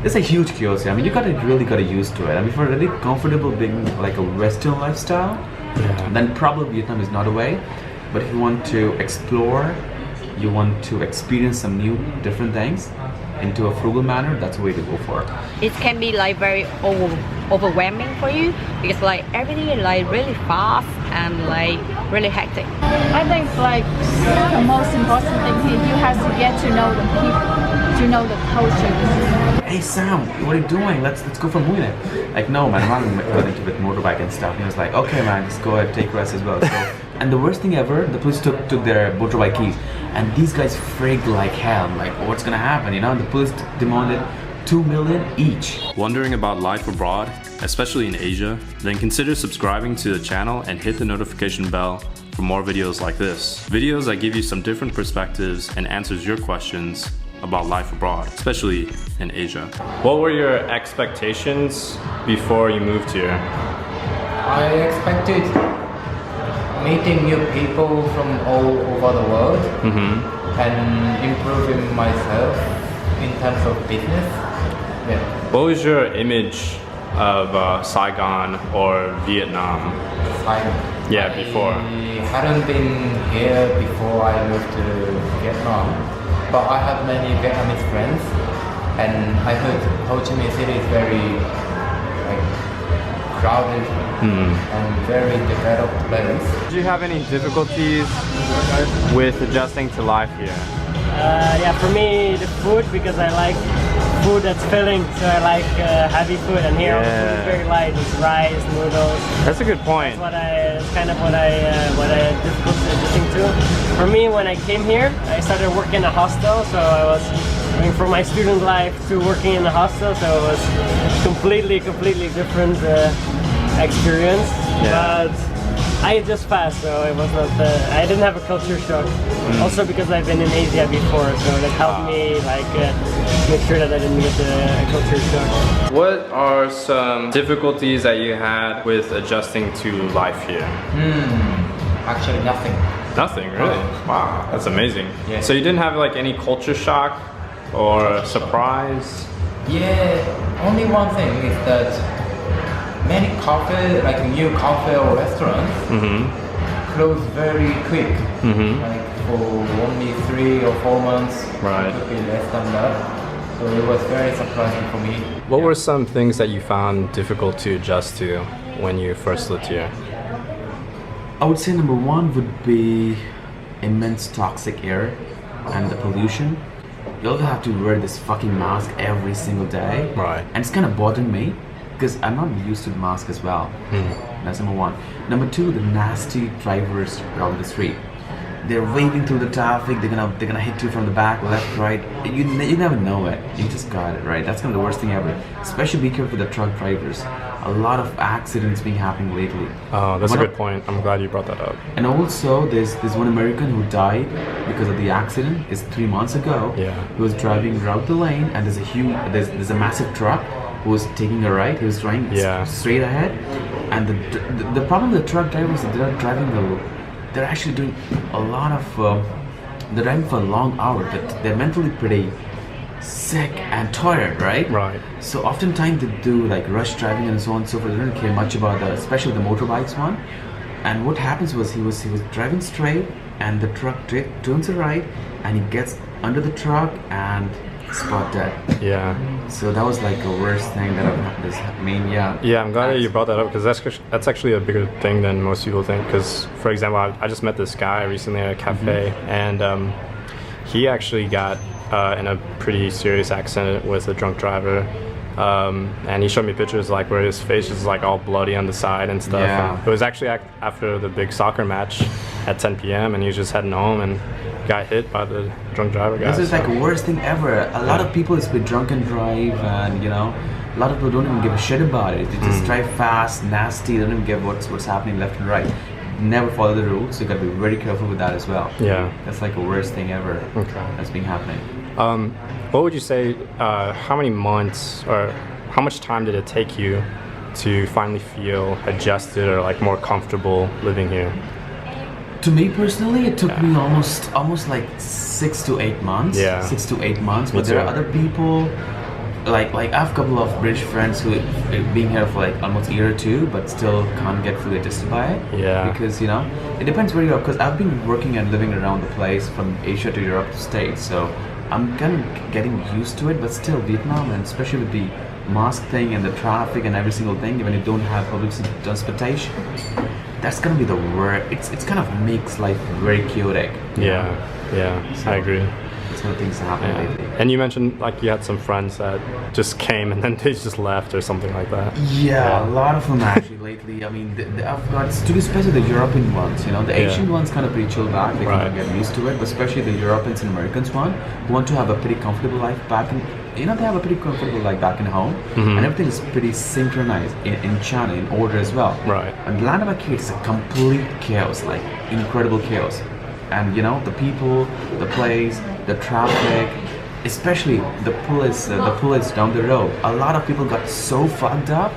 It's a huge curiosity. I mean, you really gotta used to it. I mean, if you're really comfortable being like a Western lifestyle, then probably Vietnam is not a way. But if you want to explore, you want to experience some new, different things into a frugal manner, that's the way to go for. It can be like very overwhelming for you because like everything is like really fast and like really hectic. I think like the most important thing here, you have to get to know the people, to know the culture. Hey Sam, what are you doing? Let's go for a movie. Like, no man, I'm not going into with motorbike and stuff. And he was like, okay man, just go ahead, take rest as well. So, and the worst thing ever, the police took their motorbike keys, and these guys frigged like hell. I'm like, what's gonna happen? You know, and the police demanded $2 million each. Wondering about life abroad, especially in Asia? Then consider subscribing to the channel and hit the notification bell for more videos like this. Videos that give you some different perspectives and answers your questions about life abroad, especially in Asia. What were your expectations before you moved here? I expected meeting new people from all over the world and improving myself in terms of business. Yeah. What was your image of Saigon or Vietnam? Saigon. Yeah, before. I hadn't been here before I moved to Vietnam, but I have many Vietnamese friends, and I heard Ho Chi Minh City is very crowded and very developed place. Did you have any difficulties with adjusting to life here? Yeah, for me the food, because I like food that's filling, so I like heavy food, and here the food is very light. It's rice, noodles. That's a good point. That's kind of what I difficult adjusting to. For me, when I came here, I started working in a hostel, so I was going from my student life to working in a hostel, so it was completely different experience. But I adjust fast, so it was not. I didn't have a culture shock. Also because I've been in Asia before, so that helped me like make sure that I didn't get a culture shock. What are some difficulties that you had with adjusting to life here? Actually, nothing. Nothing, really? Wow, that's amazing. Yeah. So you didn't have like any culture shock or surprise? Yeah, only one thing is that many cafe, like new cafe or restaurants, close very quick. Like for only 3 or 4 months. Right. It could be less than that. So it was very surprising for me. What were some things that you found difficult to adjust to when you first lived here? I would say number one would be immense toxic air and the pollution. You also have to wear this fucking mask every single day. Right. And it's kind of bothering me because I'm not used to the mask as well. That's number one. Number two, the nasty drivers around the street. They're waving through the traffic. They're gonna hit you from the back, left, right. You never know it. You just got it right. That's kind of the worst thing ever. Especially be careful with the truck drivers. A lot of accidents been happening lately. Oh, that's a good point. I'm glad you brought that up. And also, there's one American who died because of the accident. It's 3 months ago. Yeah. He was driving around the lane, and there's a massive truck who was taking a right. He was driving straight ahead, and the problem with the truck drivers is they're actually doing a lot of they're driving for a long hour, but they're mentally pretty sick and tired, right? Right. So oftentimes they do like rush driving and so on and so forth. They don't care much about especially the motorbikes one. And what happens was he was driving straight, and the truck turns right, and he gets under the truck and spot dead. Yeah. So that was like the worst thing that Yeah, I'm glad that you brought that up, because that's actually a bigger thing than most people think. Because, for example, I just met this guy recently at a cafe, and he actually got in a pretty serious accident with a drunk driver. And he showed me pictures like where his face is like all bloody on the side and stuff. Yeah. And it was actually after the big soccer match at 10 p.m. and he was just heading home and got hit by the drunk driver guy. This is like the worst thing ever. A lot of people is with drunk and drive, and a lot of people don't even give a shit about it. They just drive fast, nasty. They don't even give what's happening left and right. Never follow the rules. So you gotta be very careful with that as well. Yeah. That's like the worst thing ever. Okay. That's been happening. What would you say, how many months or how much time did it take you to finally feel adjusted or like more comfortable living here? To me personally, it took me almost like 6 to 8 months. Yeah. 6 to 8 months. Me But there are too. other people like I have a couple of British friends who been here for like almost a year or two, but still can't get fully adjusted by it. Yeah. Because it depends where you are. Because I've been working and living around the place from Asia to Europe to States, so I'm kind of getting used to it. But still, Vietnam, and especially with the mask thing and the traffic and every single thing, when you don't have public transportation, that's gonna be the worst. It's kind of makes life very chaotic. Yeah, I agree. That's how things happen lately. And you mentioned like you had some friends that just came and then they just left or something like that. Yeah, a lot of them actually lately. I mean, I've got, especially the European ones, the Asian ones kind of pretty chill back. They kind of get used to it, but especially the Europeans and Americans who want to have a pretty comfortable life back in, they have a pretty comfortable life back in home, and everything is pretty synchronized in China, in order as well. Right. And the land of Arcade is a complete chaos, like incredible chaos. And the people, the place, the traffic, especially the police down the road. A lot of people got so fucked up.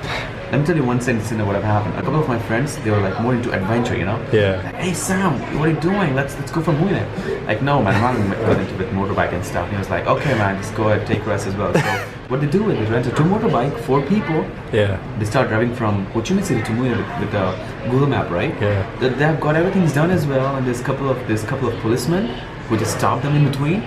Let me tell you one sentence what have happened. A couple of my friends, they were like more into adventure, Yeah. Like, hey Sam, what are you doing? Let's go for Mune. Like, no man, I'm not going into with motorbike and stuff. And he was like, okay man, just go ahead, take rest as well. So what they do is they rented 2 motorbike, 4 people. Yeah. They start driving from Ho Chi Minh City to Mune with the Google Map, right? Yeah. They've got everything's done as well, and there's a couple of policemen who just stop them in between.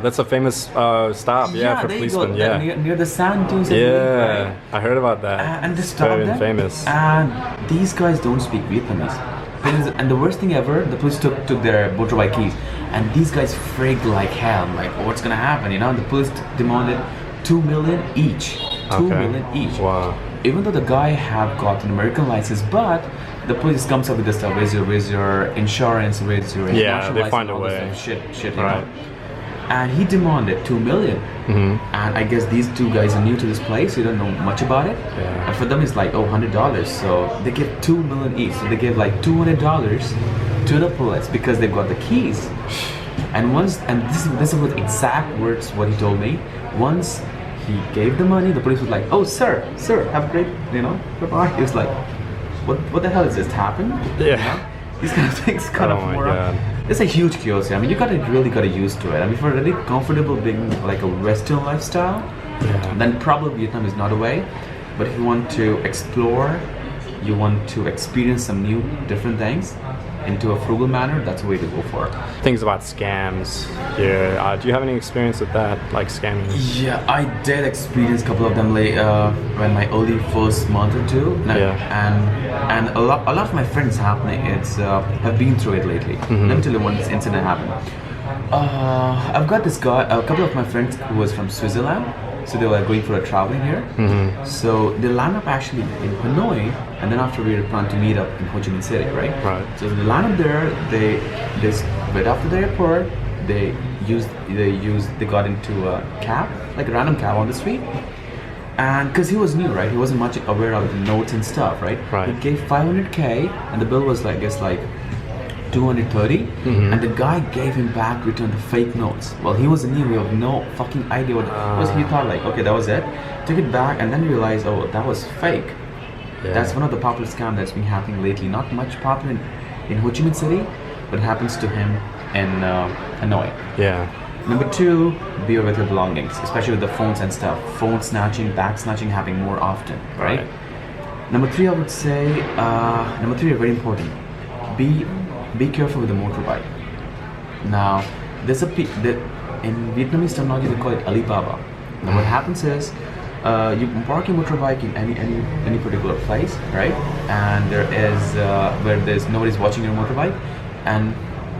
That's a famous stop, for there policemen. you go. Near the sand dunes. Yeah, I heard about that. And they stop Very them. famous. And these guys don't speak Vietnamese. And the worst thing ever, the police took their motorbike keys, and these guys freaked like hell. Like, what's gonna happen? And the police demanded 2 million each. 2 million each. Wow. Even though the guy have got an American license, but the police comes up with this stuff. Where's your insurance? Where's your international they license, find a all this way. stuff, shit, Right. And he demanded 2 million. And I guess these 2 guys are new to this place. You don't know much about it. Yeah. And for them, it's like $100. So they give 2 million each. So they give like $200 to the police because they've got the keys. And this is what exact words what he told me. Once he gave the money, the police was like, "Oh, sir, have a great, bye-bye." He was like, "What the hell has just happened?" Yeah. These kind of things kind Oh of my more. God. It's a huge curiosity. I mean, you really gotta used to it. I mean, if you're really comfortable being like a Western lifestyle, then probably Vietnam is not a way. But if you want to explore, you want to experience some new, different things into a frugal manner, that's the way to go for. Things about scams here. Do you have any experience with that, like scamming? Yeah, I did experience a couple of them when my early first month or two. And a lot of my friends have been through it lately. Let me tell you one incident happened. I've got this guy, a couple of my friends who was from Switzerland. So they were going for a traveling here. So they land up actually in Hanoi, and then after we plan to meet up in Ho Chi Minh City, right? Right. So they land up there. They right after the airport, they got into a cab, like a random cab on the street. And because he was new, right? He wasn't much aware of the notes and stuff, right? Right. He gave 500K, and the bill was like, I guess like 230, and the guy gave him back, returned the fake notes. Well, he was new, he had no fucking idea what it was. He thought like, okay, that was it. Took it back and then realized, oh, that was fake. Yeah. That's one of the popular scams that's been happening lately. Not much popular in Ho Chi Minh City, but it happens to him in Hanoi. Yeah. Number 2, be aware with your belongings, especially with the phones and stuff. Phone snatching, bag snatching happening more often, right? Number 3, I would say, number 3 is very important. Be careful with the motorbike. Now, there's in Vietnamese terminology they call it Alibaba. Now, what happens is you park your motorbike in any particular place, right? And there is where nobody's watching your motorbike. And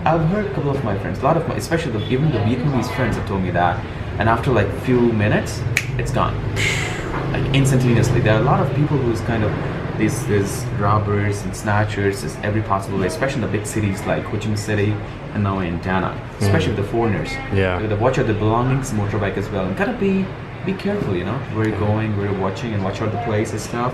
I've heard a couple of my friends, especially even the Vietnamese friends have told me that. And after like few minutes, it's gone, like instantaneously. There are a lot of people who's kind of these robbers and snatchers is every possible way, especially in the big cities like Ho Chi Minh City and now in Da Nang, especially with the foreigners. Yeah. You gotta watch out the belongings, motorbike as well, and gotta be careful, where you're going, where you're watching, and watch out the place and stuff.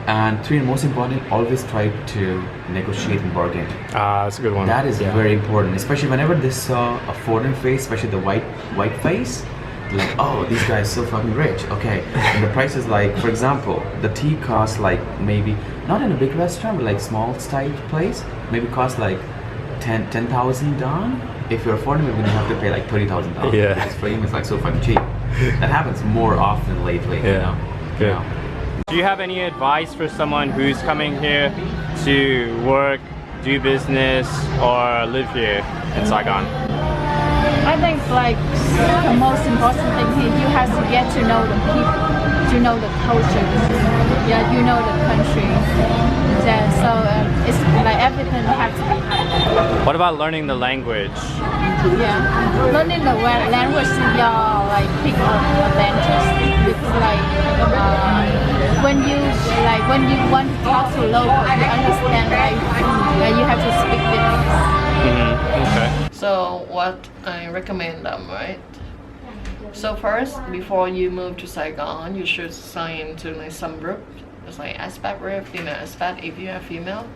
And 3, and most important, always try to negotiate and bargain. That's a good one. That is very important, especially whenever they saw a foreign face, especially the white face. Like, oh, these guys so fucking rich. Okay, and the price is like, for example, the tea costs like maybe not in a big restaurant, but like small style place, maybe cost like 10,000 dong. If you're a foreigner, maybe you have to pay like 30,000 dong. Yeah. Because for him, it's like so fucking cheap. That happens more often lately. You know? Good. You know? Do you have any advice for someone who's coming here to work, do business, or live here in Saigon? I think like the most important thing here, you have to get to know the people, to know the culture. Yeah, you know the country. Yeah, so it's like everything has to be. What about learning the language? Yeah, learning the language is your like big advantage because when you want to talk to locals, you understand you have to speak Vietnamese. Okay. So what I recommend them, right? So first, before you move to Saigon, you should sign into like some group. It's like expat group, female expat if you are female,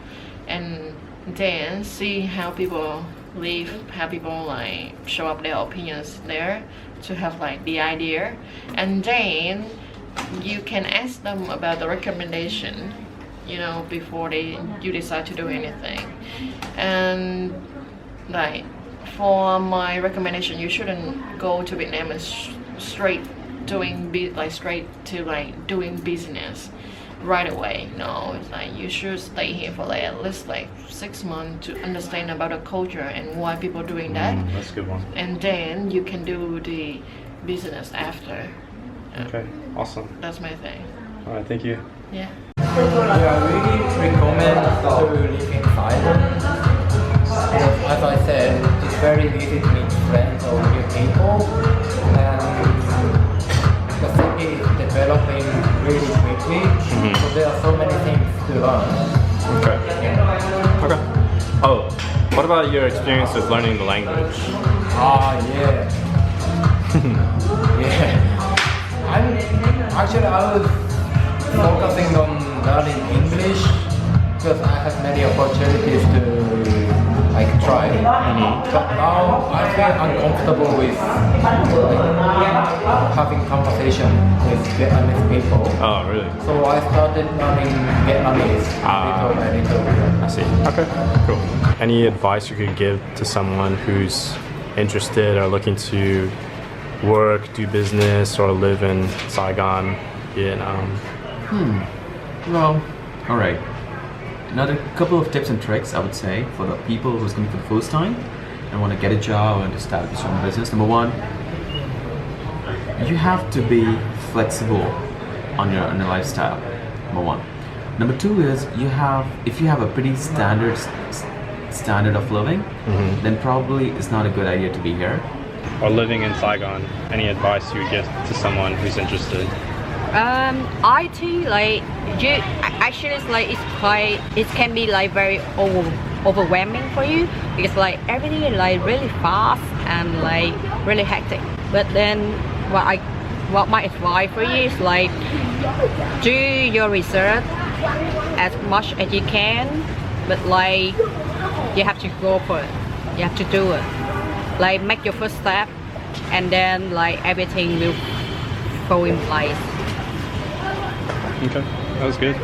and then see how people live, how people like show up their opinions there to have like the idea, and then you can ask them about the recommendation, you know, before you decide to do anything. And like for my recommendation, you shouldn't go to Vietnam and straight to doing business right away. No, it's like you should stay here for like at least like 6 months to understand about the culture and why people are doing that. That's a good one. And then you can do the business after. Okay, awesome. That's my thing. All right, thank you. Yeah. Yeah, I really recommend to live in Thailand. Because as I said, it's very easy to meet friends or new people, and the city is developing really quickly, so there are so many things to learn. Okay. Okay. Oh, what about your experience with learning the language? Yeah. Yeah. I was focusing on learning English because I have many opportunities to like try. But now I feel uncomfortable with having conversation with Vietnamese people. Oh, really? So I started learning Vietnamese little by little. I see. Okay, cool. Any advice you could give to someone who's interested or looking to work, do business, or live in Saigon, Vietnam? Well, all right. Another couple of tips and tricks I would say for the people who's coming for the first time and want to get a job and to start their own business. Number one, you have to be flexible on your lifestyle. Number one. Number two is if you have a pretty standard of living, then probably it's not a good idea to be here. Or living in Saigon, any advice you would give to someone who's interested? I think like it can be like very overwhelming for you because like everything is like really fast and like really hectic. But then what my advice for you is like do your research as much as you can, but like you have to go for it. You have to do it. Like make your first step, and then like everything will fall in place. Okay, that was good.